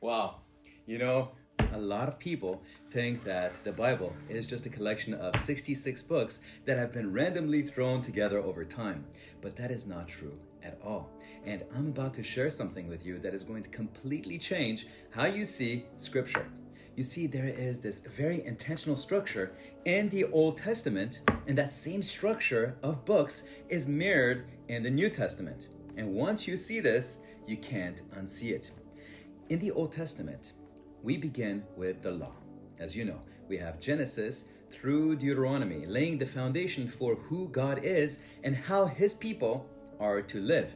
Wow. You know, a lot of people think that the Bible is just a collection of 66 books that have been randomly thrown together over time. But that is not true at all. And I'm about to share something with you that is going to completely change how you see Scripture. You see, there is this very intentional structure in the Old Testament, and that same structure of books is mirrored in the New Testament. And once you see this, you can't unsee it. In the Old Testament, we begin with the law. As you know, we have Genesis through Deuteronomy, laying the foundation for who God is and how his people are to live.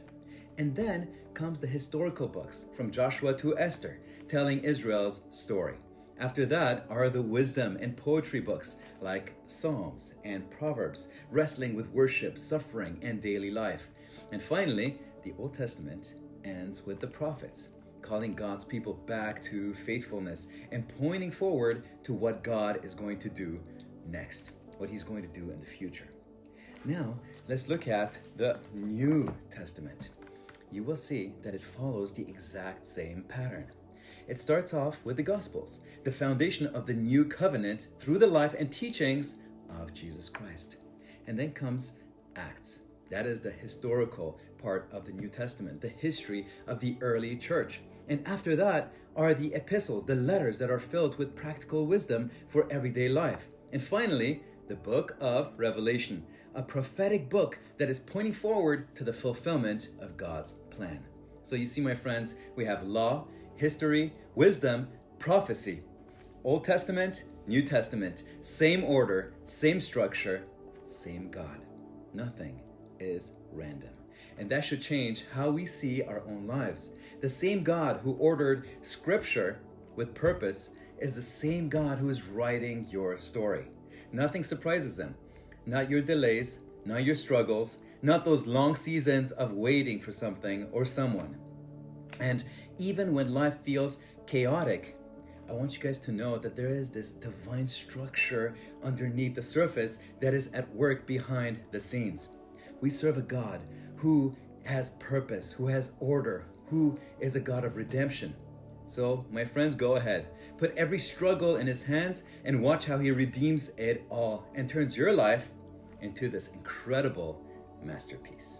And then comes the historical books from Joshua to Esther, telling Israel's story. After that are the wisdom and poetry books like Psalms and Proverbs, wrestling with worship, suffering, and daily life. And finally, the Old Testament ends with the prophets, calling God's people back to faithfulness and pointing forward to what God is going to do next, what he's going to do in the future. Now, let's look at the New Testament. You will see that it follows the exact same pattern. It starts off with the Gospels, the foundation of the new covenant through the life and teachings of Jesus Christ. And then comes Acts. That is the historical part of the New Testament, the history of the early church. And after that are the epistles, the letters that are filled with practical wisdom for everyday life. And finally, the book of Revelation, a prophetic book that is pointing forward to the fulfillment of God's plan. So you see, my friends, we have law, history, wisdom, prophecy. Old Testament, New Testament, same order, same structure, same God. Nothing is random. And that should change how we see our own lives. The same God who ordered Scripture with purpose is the same God who is writing your story. Nothing surprises him. Not your delays, not your struggles, not those long seasons of waiting for something or someone. And even when life feels chaotic, I want you guys to know that there is this divine structure underneath the surface that is at work behind the scenes. We serve a God who has purpose, who has order, who is a God of redemption. So, my friends, go ahead. Put every struggle in his hands and watch how he redeems it all and turns your life into this incredible masterpiece.